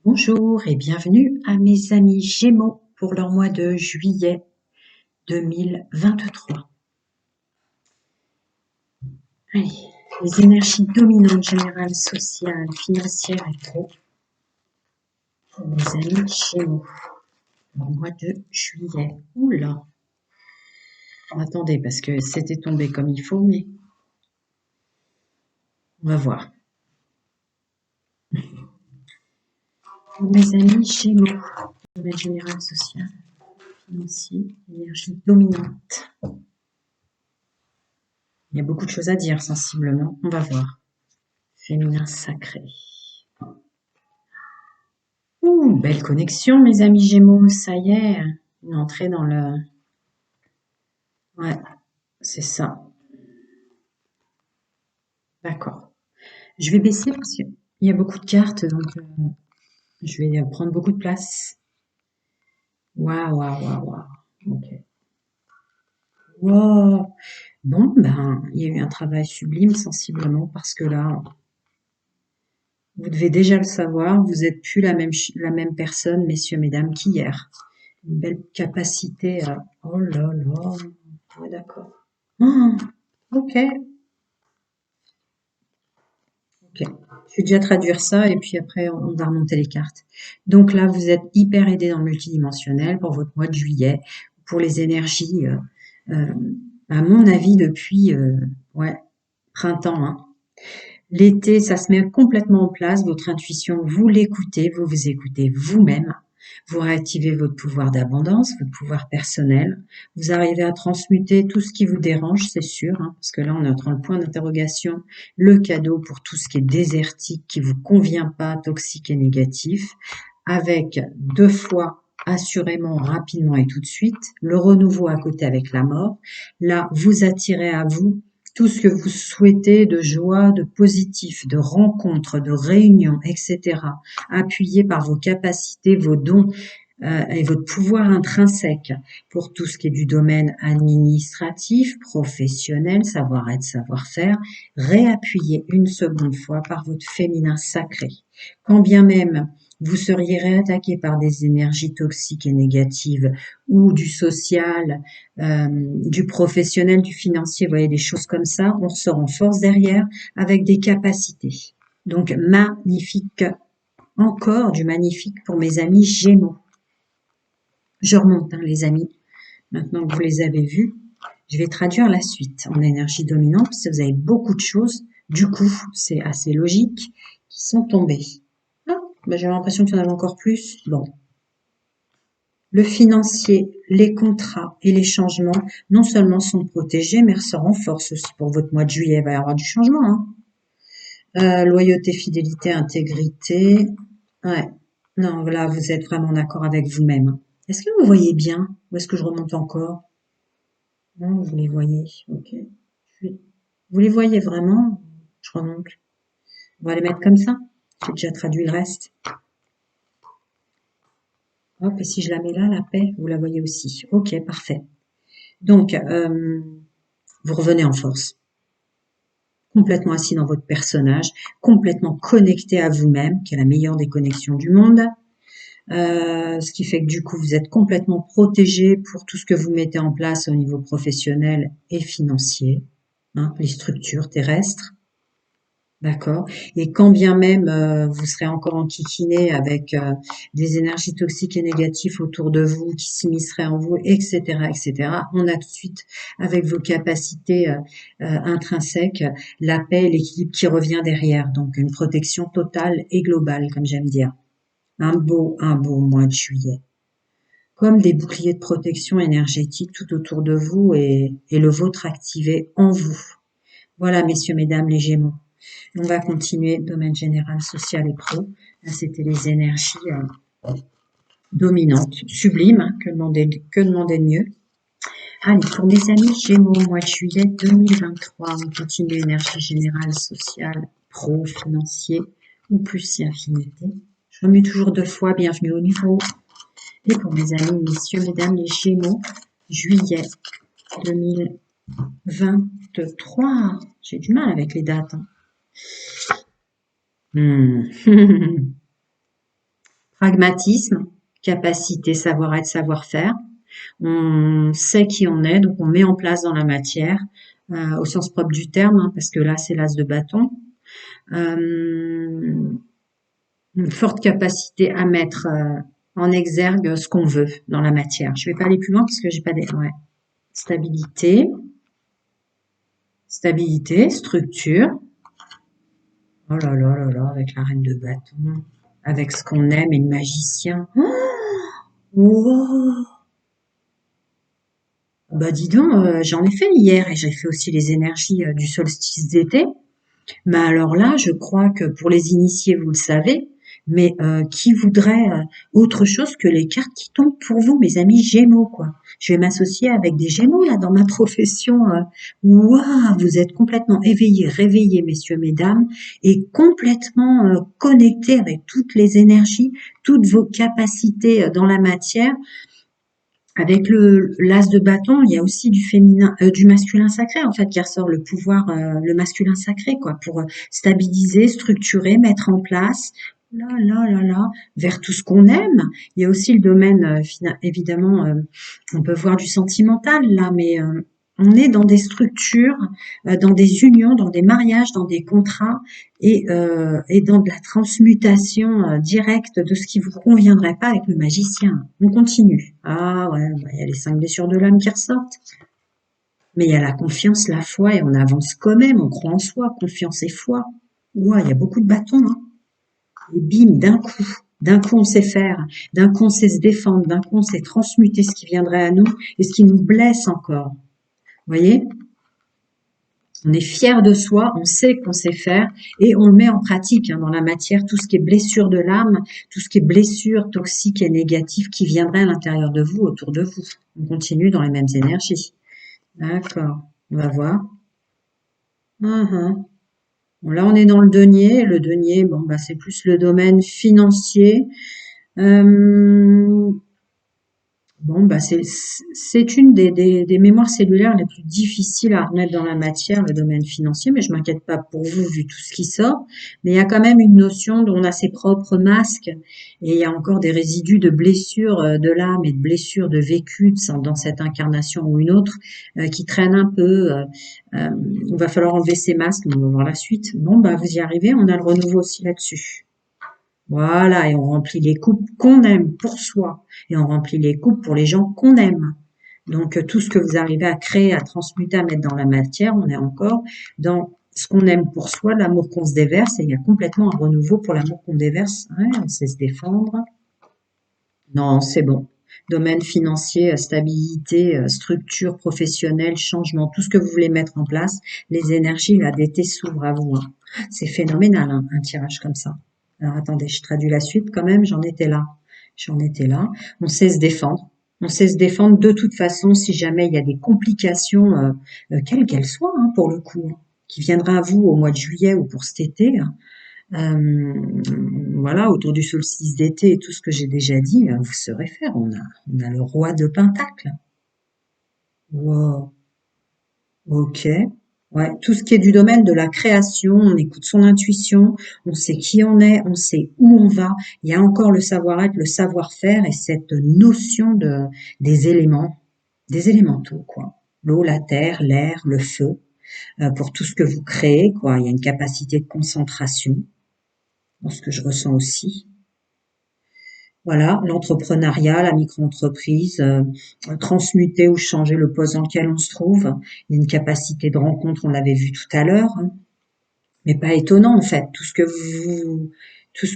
Bonjour et bienvenue à mes amis Gémeaux pour leur mois de juillet 2023. Allez, les énergies dominantes générales, sociales, financières et pro pour mes amis Gémeaux pour le mois de juillet. Oula, attendez parce que c'était tombé comme il faut, mais on va voir. Pour mes amis Gémeaux, domaine général, social, financier, énergie dominante. Il y a beaucoup de choses à dire sensiblement, on va voir. Féminin sacré. Ouh, belle connexion, mes amis Gémeaux, ça y est, une entrée dans le... Ouais, c'est ça. D'accord. Je vais baisser parce qu'il y a beaucoup de cartes, donc je vais prendre beaucoup de place. Waouh, waouh, waouh, waouh. Ok. Wow. Bon, ben, il y a eu un travail sublime sensiblement parce que là, vous devez déjà le savoir, vous êtes plus la même personne, messieurs, mesdames, qu'hier. Une belle capacité à... Oh là là. Ouais, d'accord. Oh, ok. Ok, je vais déjà traduire ça et puis après on va remonter les cartes. Donc là, vous êtes hyper aidé dans le multidimensionnel pour votre mois de juillet, pour les énergies, euh, à mon avis, depuis ouais, printemps, hein. L'été, ça se met complètement en place, votre intuition, vous l'écoutez, vous vous écoutez vous-même, vous réactivez votre pouvoir d'abondance, votre pouvoir personnel, vous arrivez à transmuter tout ce qui vous dérange, c'est sûr, hein, parce que là, on est entre le point d'interrogation, le cadeau pour tout ce qui est désertique, qui vous convient pas, toxique et négatif, avec 2 fois assurément, rapidement et tout de suite, le renouveau à côté avec la mort. Là, vous attirez à vous tout ce que vous souhaitez de joie, de positif, de rencontres, de réunions, etc., appuyé par vos capacités, vos dons et votre pouvoir intrinsèque pour tout ce qui est du domaine administratif, professionnel, savoir-être, savoir-faire, réappuyé une seconde fois par votre féminin sacré. Quand bien même vous seriez réattaqué par des énergies toxiques et négatives ou du social, du professionnel, du financier, vous voyez, des choses comme ça, on ressort en force derrière avec des capacités. Donc, magnifique, encore du magnifique pour mes amis Gémeaux. Je remonte, hein, les amis. Maintenant que vous les avez vus, je vais traduire la suite en énergie dominante, parce que vous avez beaucoup de choses, du coup, c'est assez logique, qui sont tombées. Ah, ben j'ai l'impression qu'il y en avait encore plus. Bon, le financier, les contrats et les changements, non seulement sont protégés, mais se renforcent aussi pour votre mois de juillet. Il va y avoir du changement, hein. Loyauté, fidélité, intégrité. Ouais. Non, là, vous êtes vraiment en accord avec vous-même. Est-ce que vous voyez bien? Ou est-ce que je remonte encore? Non, vous les voyez. Ok. Vous les voyez vraiment? Je remonte. On va les mettre comme ça. J'ai déjà traduit le reste. Hop, et si je la mets là, la paix, vous la voyez aussi. Ok, parfait. Donc, vous revenez en force, complètement assis dans votre personnage, complètement connecté à vous-même, qui est la meilleure des connexions du monde. Ce qui fait que du coup, vous êtes complètement protégé pour tout ce que vous mettez en place au niveau professionnel et financier, hein, les structures terrestres. D'accord. Et quand bien même vous serez encore enquiquiné avec des énergies toxiques et négatives autour de vous, qui s'immisceraient en vous, etc., etc., on a tout de suite, avec vos capacités intrinsèques, la paix et l'équilibre qui revient derrière. Donc une protection totale et globale, comme j'aime dire. Un beau mois de juillet. Comme des boucliers de protection énergétique tout autour de vous et le vôtre activé en vous. Voilà, messieurs, mesdames, les Gémeaux. On va continuer, domaine général, social et pro. Là, c'était les énergies dominantes, sublimes, hein, que demander de mieux. Allez, pour mes amis Gémeaux, mois de juillet 2023, on continue énergie générale, sociale, pro, financier, ou plus si affinité. Je remets toujours 2 fois, bienvenue au niveau. Et pour mes amis, messieurs, mesdames, les Gémeaux, juillet 2023. J'ai du mal avec les dates, hein. pragmatisme, capacité, savoir-être, savoir-faire. On sait qui on est, donc on met en place dans la matière, au sens propre du terme, hein, parce que là c'est l'as de bâton. Euh, une forte capacité à mettre en exergue ce qu'on veut dans la matière. Je vais pas aller plus loin parce que j'ai pas des... Ouais. Stabilité, stabilité, structure. Oh là là là là, avec la reine de bâton, avec ce qu'on aime et le magicien. Wow. Bah dis donc, j'en ai fait hier et j'ai fait aussi les énergies du solstice d'été. Mais alors là, je crois que pour les initiés, vous le savez, mais qui voudrait autre chose que les cartes qui tombent pour vous, mes amis Gémeaux, quoi. Je vais m'associer avec des Gémeaux là dans ma profession. Waouh, vous êtes complètement éveillés, réveillés, messieurs, mesdames, et complètement connectés avec toutes les énergies, toutes vos capacités dans la matière. Avec le l'as de bâton, il y a aussi du féminin, du masculin sacré en fait qui ressort le pouvoir, le masculin sacré quoi, pour stabiliser, structurer, mettre en place. Là, là, là, là, vers tout ce qu'on aime. Il y a aussi le domaine, évidemment, on peut voir du sentimental là, mais on est dans des structures, dans des unions, dans des mariages, dans des contrats et dans de la transmutation directe de ce qui vous conviendrait pas avec le magicien. On continue. Ah ouais, bah, il y a les 5 blessures de l'âme qui ressortent. Mais il y a la confiance, la foi, et on avance quand même, on croit en soi, confiance et foi. Ouais, il y a beaucoup de bâtons, hein. Et bim, d'un coup on sait faire, d'un coup on sait se défendre, d'un coup on sait transmuter ce qui viendrait à nous et ce qui nous blesse encore. Vous voyez? On est fier de soi, on sait qu'on sait faire et on le met en pratique hein, dans la matière, tout ce qui est blessure de l'âme, tout ce qui est blessure toxique et négative qui viendrait à l'intérieur de vous, autour de vous. On continue dans les mêmes énergies. D'accord, on va voir. Uhum. Bon, là, on est dans le denier. Le denier, bon, bah, c'est plus le domaine financier. Euh, Bon, bah c'est une des mémoires cellulaires les plus difficiles à remettre dans la matière, le domaine financier, mais je m'inquiète pas pour vous vu tout ce qui sort. Mais il y a quand même une notion dont on a ses propres masques et il y a encore des résidus de blessures de l'âme et de blessures de vécu dans cette incarnation ou une autre qui traînent un peu. Euh, il va falloir enlever ces masques, mais on va voir la suite. Bon, bah vous y arrivez, on a le renouveau aussi là-dessus. Voilà, et on remplit les coupes qu'on aime pour soi, et on remplit les coupes pour les gens qu'on aime. Donc tout ce que vous arrivez à créer, à transmuter, à mettre dans la matière, on est encore dans ce qu'on aime pour soi, l'amour qu'on se déverse, et il y a complètement un renouveau pour l'amour qu'on déverse. Ouais, on sait se défendre. Non, c'est bon. Domaine financier, stabilité, structure professionnelle, changement, tout ce que vous voulez mettre en place, les énergies là d'été s'ouvrent à vous. Hein. C'est phénoménal, hein, un tirage comme ça. Alors attendez, je traduis la suite quand même, j'en étais là. J'en étais là. On sait se défendre. On sait se défendre de toute façon si jamais il y a des complications, quelles qu'elles soient, hein, pour le coup, hein, qui viendra à vous au mois de juillet ou pour cet été. Hein. Voilà, autour du solstice d'été et tout ce que j'ai déjà dit, vous saurez faire. On a le roi de Pentacle. Wow, ok. Ouais, tout ce qui est du domaine de la création, on écoute son intuition, on sait qui on est, on sait où on va. Il y a encore le savoir-être, le savoir-faire et cette notion des éléments, des élémentaux, quoi. L'eau, la terre, l'air, le feu, pour tout ce que vous créez, quoi. Il y a une capacité de concentration, dans ce que je ressens aussi. Voilà, l'entrepreneuriat, la micro-entreprise, transmuter ou changer le poste dans lequel on se trouve. Il y a une capacité de rencontre, on l'avait vu tout à l'heure, hein. Mais pas étonnant en fait. Tout ce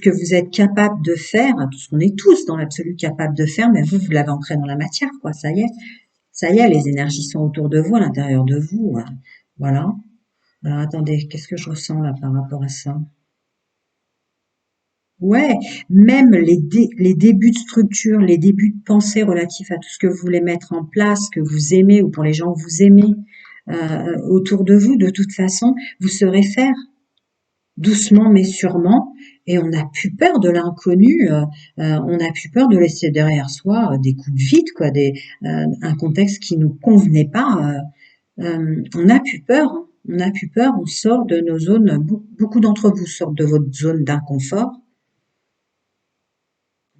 que vous êtes capable de faire, tout ce qu'on est tous dans l'absolu capable de faire, mais vous l'avez ancré dans la matière, quoi. Ça y est, les énergies sont autour de vous, à l'intérieur de vous. Voilà. Alors attendez, qu'est-ce que je ressens là par rapport à ça? Ouais, même les débuts de structure, les débuts de pensée relatifs à tout ce que vous voulez mettre en place, que vous aimez ou pour les gens que vous aimez autour de vous, de toute façon, vous saurez faire doucement mais sûrement. Et on n'a plus peur de l'inconnu, on n'a plus peur de laisser derrière soi des coups de vide, quoi, un contexte qui nous convenait pas. On n'a plus peur, hein. On n'a plus peur, on sort de nos zones, beaucoup d'entre vous sortent de votre zone d'inconfort.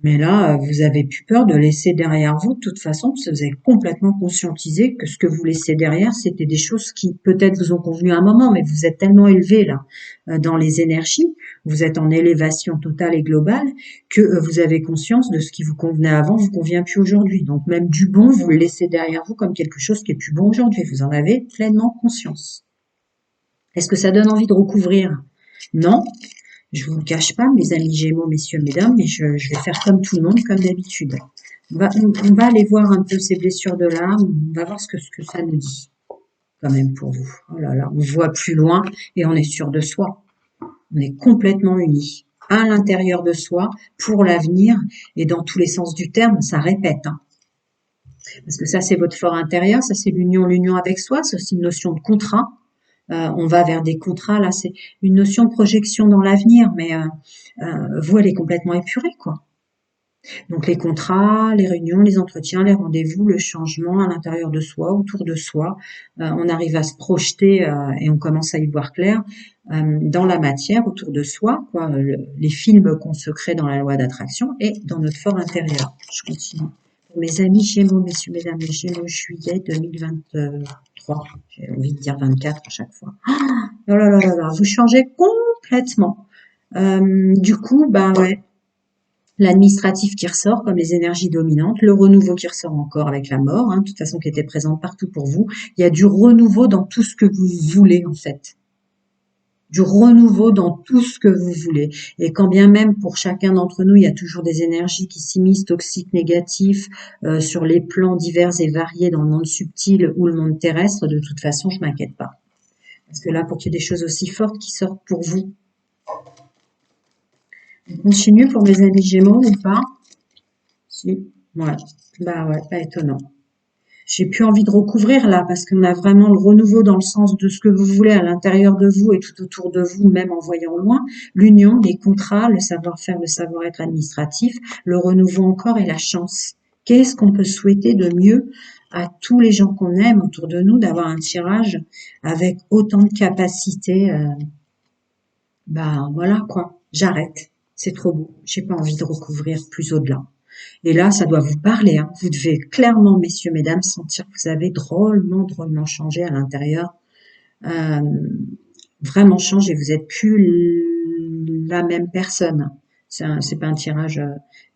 Mais là, vous avez plus peur de laisser derrière vous, de toute façon, parce que vous avez complètement conscientisé que ce que vous laissez derrière, c'était des choses qui peut-être vous ont convenu à un moment, mais vous êtes tellement élevé là dans les énergies, vous êtes en élévation totale et globale, que vous avez conscience de ce qui vous convenait avant, vous convient plus aujourd'hui. Donc même du bon, vous le laissez derrière vous comme quelque chose qui est plus bon aujourd'hui. Vous en avez pleinement conscience. Est-ce que ça donne envie de recouvrir? Non, je vous le cache pas, mes amis Gémeaux, messieurs, mesdames, mais je vais faire comme tout le monde, comme d'habitude. On va aller voir un peu ces blessures de l'âme, on va voir ce que ça nous dit, quand même, pour vous. Oh là là, on voit plus loin et on est sûr de soi. On est complètement unis, à l'intérieur de soi, pour l'avenir, et dans tous les sens du terme, ça répète, hein. Parce que ça, c'est votre fort intérieur, ça, c'est l'union avec soi, c'est aussi une notion de contrat. On va vers des contrats, là, c'est une notion de projection dans l'avenir, mais vous, elle est complètement épurée, quoi. Donc les contrats, les réunions, les entretiens, les rendez-vous, le changement à l'intérieur de soi, autour de soi, on arrive à se projeter et on commence à y voir clair dans la matière, autour de soi, quoi, les films qu'on se crée dans la loi d'attraction et dans notre fort intérieur. Je continue. Pour mes amis Gémeaux, messieurs, mesdames, les Gémeaux, juillet 2023, j'ai envie de dire 24 à chaque fois. Oh là là là là, vous changez complètement. Du coup, bah ouais, l'administratif qui ressort comme les énergies dominantes, le renouveau qui ressort encore avec la mort, hein, de toute façon qui était présente partout pour vous. Il y a du renouveau dans tout ce que vous voulez en fait. Du renouveau dans tout ce que vous voulez. Et quand bien même pour chacun d'entre nous, il y a toujours des énergies qui s'immiscent, toxiques, négatifs, sur les plans divers et variés dans le monde subtil ou le monde terrestre, de toute façon, je m'inquiète pas. Parce que là, pour qu'il y ait des choses aussi fortes qui sortent pour vous, on continue pour mes amis Gémeaux ou pas? Si, ouais, bah ouais, pas étonnant. J'ai plus envie de recouvrir là parce qu'on a vraiment le renouveau dans le sens de ce que vous voulez à l'intérieur de vous et tout autour de vous, même en voyant loin. L'union, les contrats, le savoir-faire, le savoir-être administratif, le renouveau encore et la chance. Qu'est-ce qu'on peut souhaiter de mieux à tous les gens qu'on aime autour de nous d'avoir un tirage avec autant de capacité? Bah voilà quoi, j'arrête. C'est trop beau. J'ai pas envie de recouvrir plus au-delà. Et là, ça doit vous parler, hein. Vous devez clairement, messieurs, mesdames, sentir que vous avez drôlement, drôlement changé à l'intérieur. Euh, Vraiment changé. Vous êtes plus la même personne. C'est pas un tirage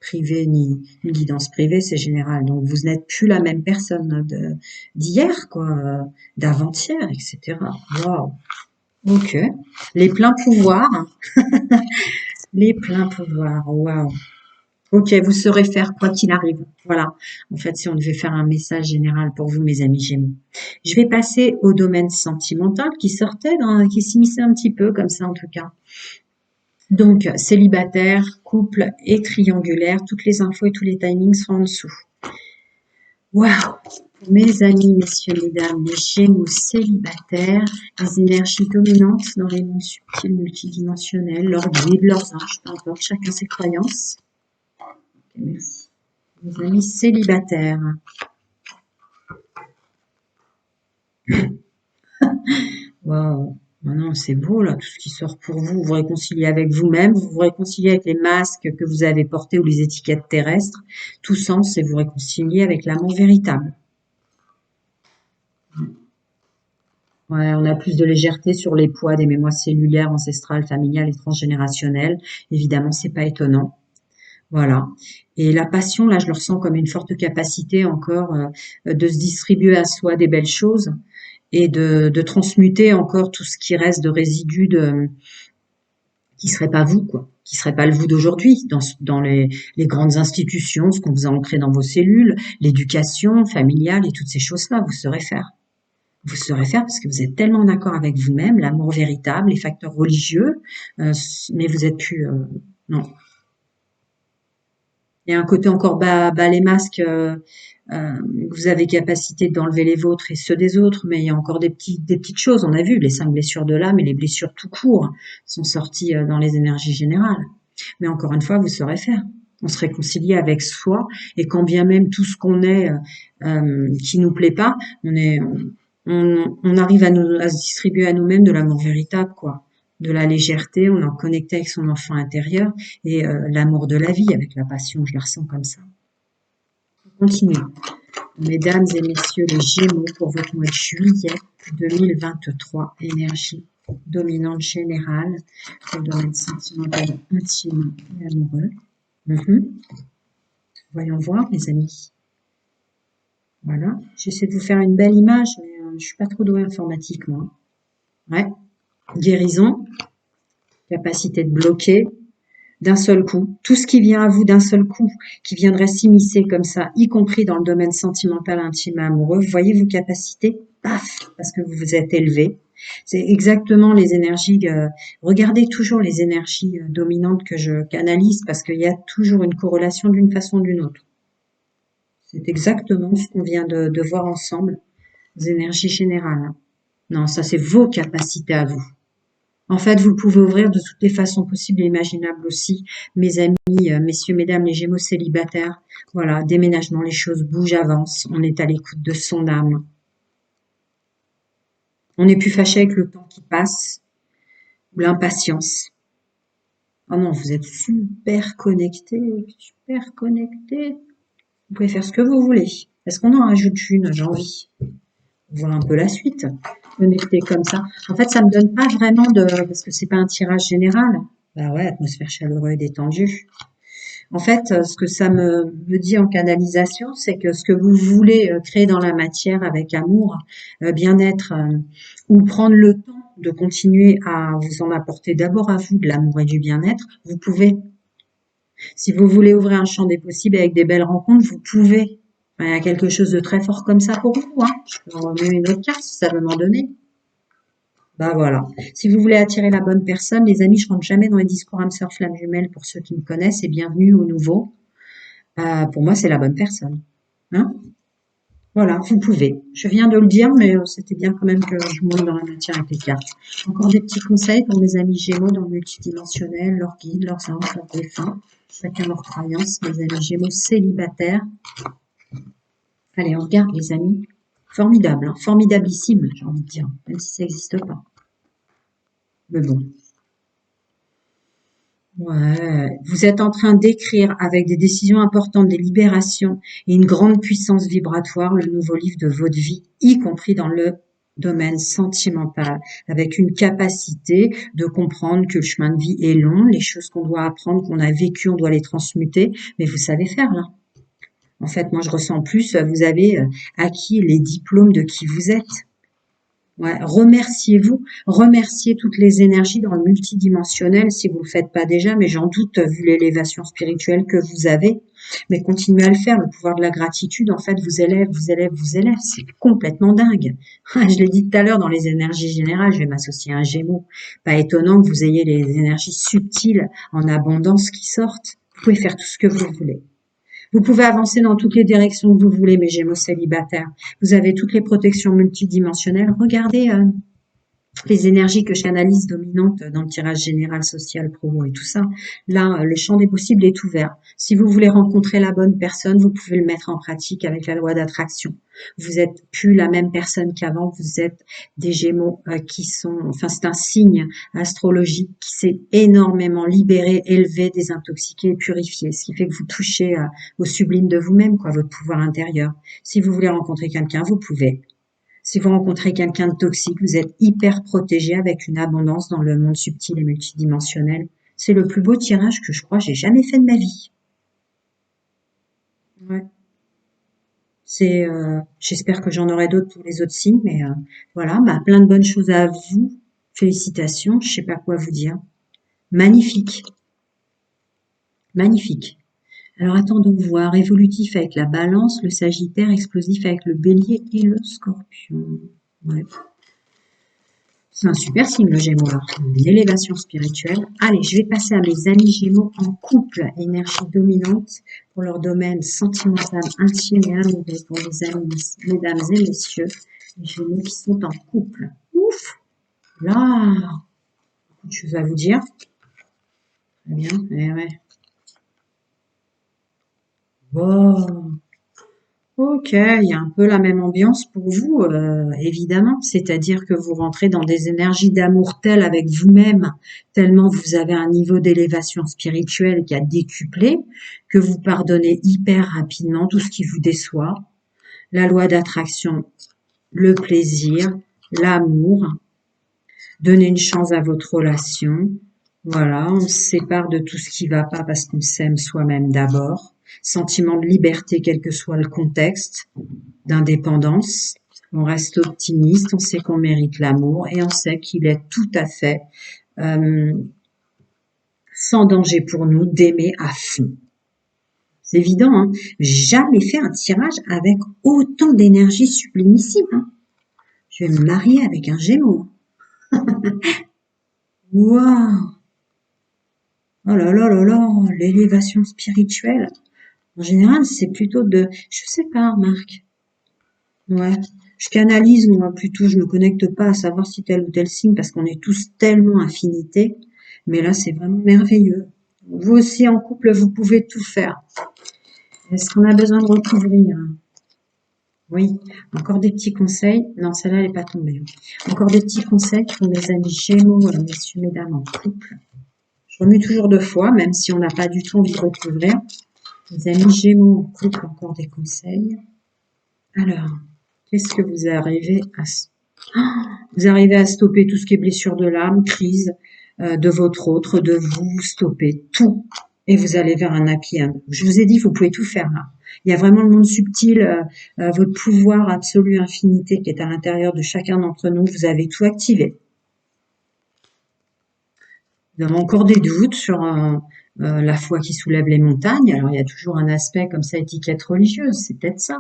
privé ni guidance privée, c'est général. Donc vous n'êtes plus la même personne d'hier, quoi, d'avant-hier, etc. Waouh. Ok. Les pleins pouvoirs. Les pleins pouvoirs. Waouh. Ok, vous saurez faire quoi qu'il arrive. Voilà. En fait, si on devait faire un message général pour vous, mes amis Gémeaux. Je vais passer au domaine sentimental qui sortait, qui s'immisçait un petit peu comme ça en tout cas. Donc, célibataire, couple et triangulaire, toutes les infos et tous les timings sont en dessous. Waouh! Mes amis, messieurs, mesdames, les Gémeaux célibataires, les énergies dominantes dans les mondes subtils multidimensionnels, leurs guides, leurs anges, peu importe, chacun ses croyances. Ok, merci. Mes amis célibataires. Waouh! Non, c'est beau là, tout ce qui sort pour vous. Vous vous réconciliez avec vous-même, vous vous réconciliez avec les masques que vous avez portés ou les étiquettes terrestres. Tout sens et vous réconciliez avec l'amour véritable. Ouais, on a plus de légèreté sur les poids des mémoires cellulaires, ancestrales, familiales et transgénérationnelles. Évidemment, c'est pas étonnant. Voilà. Et la passion, là, je le ressens comme une forte capacité encore de se distribuer à soi des belles choses et de transmuter encore tout ce qui reste de résidus qui serait pas vous, quoi, qui serait pas le vous d'aujourd'hui, dans les grandes institutions, ce qu'on vous a ancré dans vos cellules, l'éducation familiale et toutes ces choses-là, vous saurez faire. Vous saurez faire parce que vous êtes tellement d'accord avec vous-même, l'amour véritable, les facteurs religieux, mais vous êtes plus, non. Il y a un côté encore bas les masques, vous avez capacité d'enlever les vôtres et ceux des autres, mais il y a encore des petites choses. On a vu les 5 blessures de l'âme et les blessures tout court sont sorties dans les énergies générales. Mais encore une fois, vous saurez faire. On se réconcilie avec soi et quand bien même tout ce qu'on est qui nous plaît pas, on arrive à se distribuer à nous-mêmes de l'amour véritable, quoi. de la légèreté, on est en connecté avec son enfant intérieur et l'amour de la vie avec la passion, je la ressens comme ça. On continue. Mesdames et messieurs les Gémeaux, pour votre mois de juillet 2023, énergie dominante générale pour le domaine sentimental, intime et amoureux. Voyons voir, mes amis. Voilà, j'essaie de vous faire une belle image, mais je suis pas trop douée informatique, moi. Ouais, guérison, capacité de bloquer d'un seul coup. Tout ce qui vient à vous d'un seul coup, qui viendrait s'immiscer comme ça, y compris dans le domaine sentimental, intime et amoureux, vous voyez vos capacités, paf, parce que vous vous êtes élevé. C'est exactement les énergies, regardez toujours les énergies dominantes que je canalise, parce qu'il y a toujours une corrélation d'une façon ou d'une autre. C'est exactement ce qu'on vient de voir ensemble, les énergies générales. Non, ça c'est vos capacités à vous. En fait, vous pouvez ouvrir de toutes les façons possibles et imaginables aussi, mes amis, messieurs, mesdames, les Gémeaux célibataires. Voilà, déménagement, les choses bougent, avancent. On est à l'écoute de son âme. On n'est plus fâché avec le temps qui passe ou l'impatience. Oh non, vous êtes super connectés, super connectés. Vous pouvez faire ce que vous voulez. Est-ce qu'on en rajoute une? J'ai envie. Voir un peu la suite. Connecté comme ça. En fait, ça me donne pas vraiment parce que c'est pas un tirage général. Bah ouais, atmosphère chaleureuse et détendue. En fait, ce que ça me dit en canalisation, c'est que ce que vous voulez créer dans la matière avec amour, bien-être, ou prendre le temps de continuer à vous en apporter d'abord à vous de l'amour et du bien-être, vous pouvez. Si vous voulez ouvrir un champ des possibles avec des belles rencontres, vous pouvez. Enfin, il y a quelque chose de très fort comme ça pour vous. Hein. Je peux en remettre une autre carte si ça veut m'en donner. Bah voilà. Si vous voulez attirer la bonne personne, les amis, je rentre jamais dans les discours âme sœur flamme jumelle pour ceux qui me connaissent et bienvenue aux nouveaux. Pour moi, c'est la bonne personne. Hein? Voilà, vous pouvez. Je viens de le dire, mais c'était bien quand même que je monte dans la matière avec les cartes. Encore des petits conseils pour mes amis Gémeaux dans le multidimensionnel, leurs guides, leurs anges, leurs défunts, chacun leurs croyances, mes amis Gémeaux célibataires. Allez, on regarde les amis. Formidable, hein, formidabilissime, j'ai envie de dire, même si ça n'existe pas. Mais bon. Ouais, vous êtes en train d'écrire avec des décisions importantes, des libérations et une grande puissance vibratoire le nouveau livre de votre vie, y compris dans le domaine sentimental, avec une capacité de comprendre que le chemin de vie est long, les choses qu'on doit apprendre, qu'on a vécues, on doit les transmuter, mais vous savez faire là. En fait, moi je ressens plus, vous avez acquis les diplômes de qui vous êtes. Ouais, remerciez-vous, remerciez toutes les énergies dans le multidimensionnel si vous le faites pas déjà, mais j'en doute vu l'élévation spirituelle que vous avez. Mais continuez à le faire, le pouvoir de la gratitude, en fait, vous élève, vous élève, vous élève. C'est complètement dingue. Je l'ai dit tout à l'heure dans les énergies générales, je vais m'associer à un Gémeaux. Pas étonnant que vous ayez les énergies subtiles en abondance qui sortent. Vous pouvez faire tout ce que vous voulez. Vous pouvez avancer dans toutes les directions que vous voulez, mes Gémeaux célibataires. Vous avez toutes les protections multidimensionnelles. Regardez les énergies que je canalise dominantes dans le tirage général social promo et tout ça. Là, le champ des possibles est ouvert. Si vous voulez rencontrer la bonne personne, vous pouvez le mettre en pratique avec la loi d'attraction. Vous êtes plus la même personne qu'avant. Vous êtes des Gémeaux qui sont, enfin, c'est un signe astrologique qui s'est énormément libéré, élevé, désintoxiqué et purifié. Ce qui fait que vous touchez au sublime de vous-même, quoi, votre pouvoir intérieur. Si vous voulez rencontrer quelqu'un, vous pouvez. Si vous rencontrez quelqu'un de toxique, vous êtes hyper protégé avec une abondance dans le monde subtil et multidimensionnel. C'est le plus beau tirage que je crois que j'ai jamais fait de ma vie. Ouais. C'est, j'espère que j'en aurai d'autres pour les autres signes, mais voilà, bah, plein de bonnes choses à vous. Félicitations, je sais pas quoi vous dire. Magnifique, magnifique. Alors attendons voir, évolutif avec la balance, le sagittaire, explosif avec le bélier et le scorpion. Ouais. C'est un super signe, le Gémeaux, là. Une élévation spirituelle. Allez, je vais passer à mes amis Gémeaux en couple, énergie dominante pour leur domaine sentimental, intime et amoureux. Pour les amis, mesdames et messieurs, les Gémeaux qui sont en couple. Ouf! Là, beaucoup de choses à vous dire. Très bien, ouais. Wow. Ok, il y a un peu la même ambiance pour vous, évidemment. C'est-à-dire que vous rentrez dans des énergies d'amour telles avec vous-même, tellement vous avez un niveau d'élévation spirituelle qui a décuplé, que vous pardonnez hyper rapidement tout ce qui vous déçoit. La loi d'attraction, le plaisir, l'amour, donner une chance à votre relation. Voilà, on se sépare de tout ce qui va pas parce qu'on s'aime soi-même d'abord. Sentiment de liberté, quel que soit le contexte, d'indépendance. On reste optimiste, on sait qu'on mérite l'amour et on sait qu'il est tout à fait euh, sans danger pour nous d'aimer à fond. C'est évident, hein. J'ai jamais fait un tirage avec autant d'énergie sublimissime, hein. Je vais me marier avec un Gémeaux. Waouh! Oh là là là là, l'élévation spirituelle. En général, c'est plutôt je sais pas, Marc. Ouais. Je canalise, moi, plutôt, je me connecte pas à savoir si tel ou tel signe parce qu'on est tous tellement affinités. Mais là, c'est vraiment merveilleux. Vous aussi, en couple, vous pouvez tout faire. Est-ce qu'on a besoin de recouvrir? Oui. Encore des petits conseils. Non, celle-là, elle n'est pas tombée. Encore des petits conseils pour mes amis Gémeaux, messieurs, mesdames, en couple. Je remue toujours deux fois, même si on n'a pas du tout envie de recouvrir. Les amis Gémeaux en couple, encore des conseils. Alors, qu'est-ce que vous arrivez à... Vous arrivez à stopper tout ce qui est blessure de l'âme, crise de votre autre, de vous, stopper tout. Et vous allez vers un happy end. Je vous ai dit, vous pouvez tout faire là. Il y a vraiment le monde subtil, votre pouvoir absolu, infinité qui est à l'intérieur de chacun d'entre nous. Vous avez tout activé. Vous avez encore des doutes sur la foi qui soulève les montagnes. Alors, il y a toujours un aspect comme ça, étiquette religieuse. C'est peut-être ça.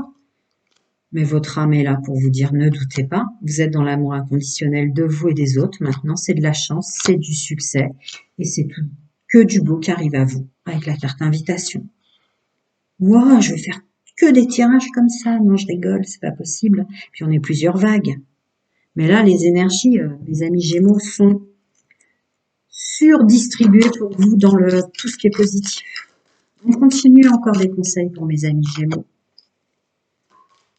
Mais votre âme est là pour vous dire ne doutez pas, vous êtes dans l'amour inconditionnel de vous et des autres. Maintenant, c'est de la chance, c'est du succès et c'est tout que du beau qui arrive à vous avec la carte invitation. Wow, je vais faire que des tirages comme ça. Non, je rigole, c'est pas possible. Puis on est plusieurs vagues. Mais là, les énergies, mes amis Gémeaux, sont surdistribuées pour vous dans tout ce qui est positif. On continue encore des conseils pour mes amis Gémeaux.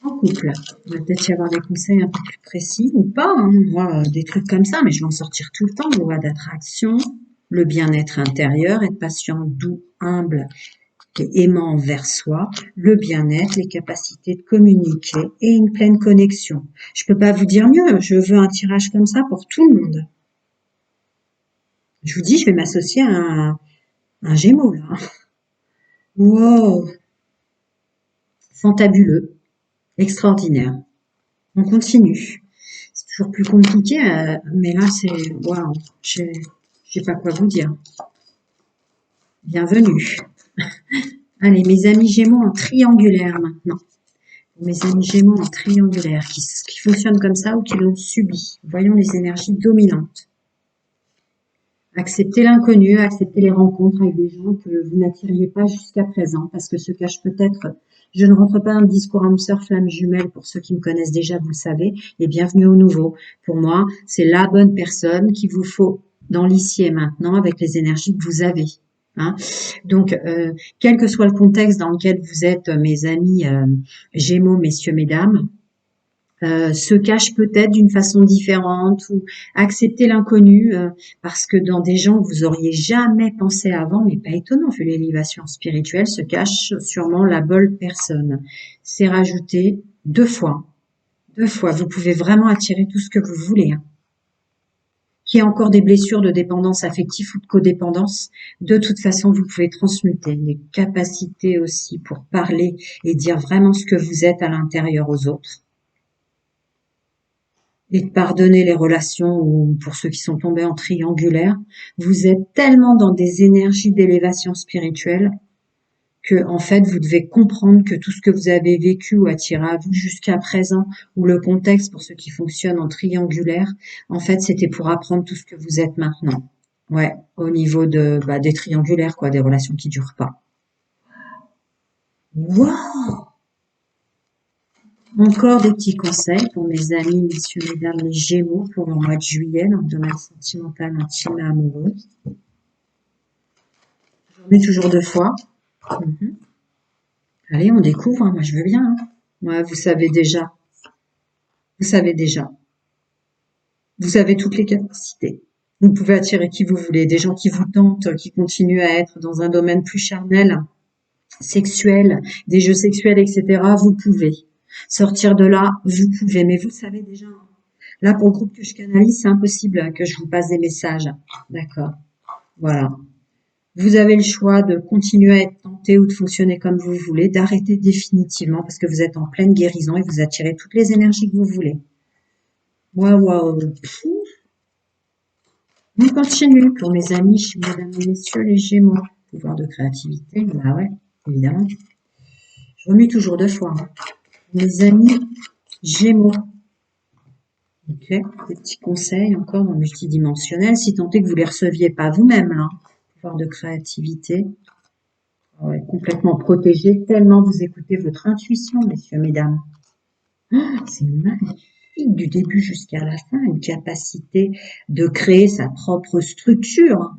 En couple, il va peut-être y avoir des conseils un peu plus précis ou pas, hein. Moi, des trucs comme ça, mais je vais en sortir tout le temps. Loi d'attraction, le bien-être intérieur, être patient, doux, humble et aimant envers soi, le bien-être, les capacités de communiquer et une pleine connexion. Je peux pas vous dire mieux, je veux un tirage comme ça pour tout le monde. Je vous dis, je vais m'associer à un Gémeaux, là. Wow, fantabuleux, extraordinaire. On continue. C'est toujours plus compliqué, mais là, c'est... Waouh, je sais pas quoi vous dire. Bienvenue. Allez, mes amis Gémeaux en triangulaire maintenant. Mes amis Gémeaux en triangulaire, qui fonctionnent comme ça ou qui l'ont subi. Voyons les énergies dominantes. Acceptez l'inconnu, acceptez les rencontres avec des gens que vous n'attiriez pas jusqu'à présent, parce que se cache peut-être... Je ne rentre pas dans le discours âme sœur flamme jumelle pour ceux qui me connaissent déjà, vous le savez, et bienvenue au nouveau. Pour moi, c'est la bonne personne qu'il vous faut dans l'ici et maintenant avec les énergies que vous avez. Hein. Donc, quel que soit le contexte dans lequel vous êtes, mes amis Gémeaux, messieurs, mesdames, se cache peut-être d'une façon différente ou accepter l'inconnu parce que dans des gens que vous auriez jamais pensé avant, mais pas étonnant vu l'élévation spirituelle, se cache sûrement la bonne personne. C'est rajouté deux fois. Deux fois. Vous pouvez vraiment attirer tout ce que vous voulez. Hein. Qu'il y ait encore des blessures de dépendance affective ou de codépendance, de toute façon, vous pouvez transmuter les capacités aussi pour parler et dire vraiment ce que vous êtes à l'intérieur aux autres. Et de pardonner les relations ou pour ceux qui sont tombés en triangulaire, vous êtes tellement dans des énergies d'élévation spirituelle que en fait vous devez comprendre que tout ce que vous avez vécu ou attiré à vous jusqu'à présent ou le contexte pour ceux qui fonctionnent en triangulaire, en fait c'était pour apprendre tout ce que vous êtes maintenant. Ouais, au niveau des triangulaires quoi, des relations qui durent pas. Waouh! Encore des petits conseils pour mes amis, messieurs, mesdames, les Gémeaux pour le mois de juillet dans le domaine sentimental, intime et amoureux. Je remets toujours deux fois. Allez, on découvre, hein, moi je veux bien. Hein. Ouais, vous savez déjà. Vous savez déjà. Vous avez toutes les capacités. Vous pouvez attirer qui vous voulez, des gens qui vous tentent, qui continuent à être dans un domaine plus charnel, sexuel, des jeux sexuels, etc. Vous pouvez. Sortir de là, vous pouvez, mais vous le savez déjà. Là, pour le groupe que je canalise, c'est impossible que je vous passe des messages. D'accord. Voilà. Vous avez le choix de continuer à être tenté ou de fonctionner comme vous voulez, d'arrêter définitivement parce que vous êtes en pleine guérison et vous attirez toutes les énergies que vous voulez. Waouh, waouh. On continue pour mes amis, mesdames et messieurs les Gémeaux. Pouvoir de créativité, bah ouais, évidemment. Je remue toujours deux fois, hein. Mes amis Gémeaux. Ok, des petits conseils encore dans le multidimensionnel, si tant est que vous les receviez pas vous-même, là. Pouvoir de créativité. Ouais, complètement protégé, tellement vous écoutez votre intuition, messieurs, mesdames. C'est magnifique du début jusqu'à la fin, une capacité de créer sa propre structure,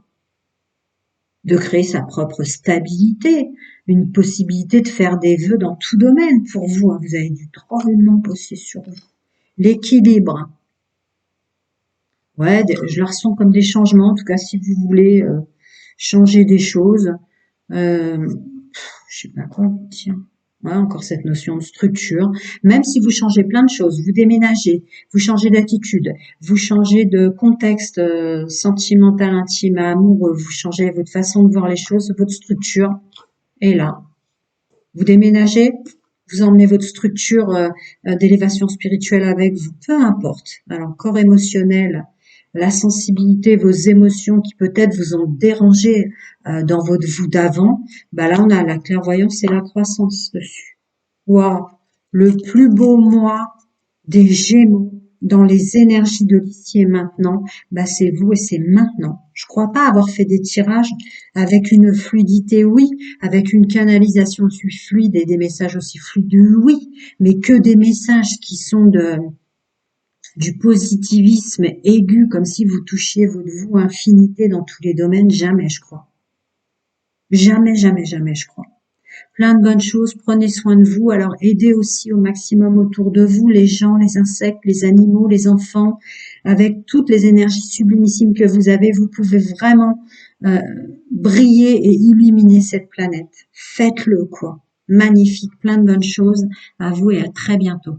de créer sa propre stabilité, une possibilité de faire des vœux dans tout domaine pour vous. Vous avez du drôlement bosser sur vous. L'équilibre. Ouais, je le ressens comme des changements. En tout cas, si vous voulez changer des choses, euh, je sais pas quoi vous dire. Ouais, encore cette notion de structure. Même si vous changez plein de choses, vous déménagez, vous changez d'attitude, vous changez de contexte sentimental, intime, amoureux, vous changez votre façon de voir les choses, votre structure est là. Vous déménagez, vous emmenez votre structure d'élévation spirituelle avec vous, peu importe. Alors, corps émotionnel, la sensibilité, vos émotions qui peut-être vous ont dérangé dans votre vous d'avant, bah là, on a la clairvoyance et la croissance dessus. Waouh, le plus beau mois des Gémeaux dans les énergies de l'ici et maintenant, bah c'est vous et c'est maintenant. Je crois pas avoir fait des tirages avec une fluidité, oui, avec une canalisation aussi fluide et des messages aussi fluides, oui, mais que des messages qui sont du positivisme aigu, comme si vous touchiez votre vous infinité dans tous les domaines, jamais, je crois. Jamais, jamais, jamais, je crois. Plein de bonnes choses, prenez soin de vous, alors aidez aussi au maximum autour de vous, les gens, les insectes, les animaux, les enfants, avec toutes les énergies sublimissimes que vous avez, vous pouvez vraiment euh, briller et illuminer cette planète. Faites-le, quoi. Magnifique, plein de bonnes choses à vous et à très bientôt.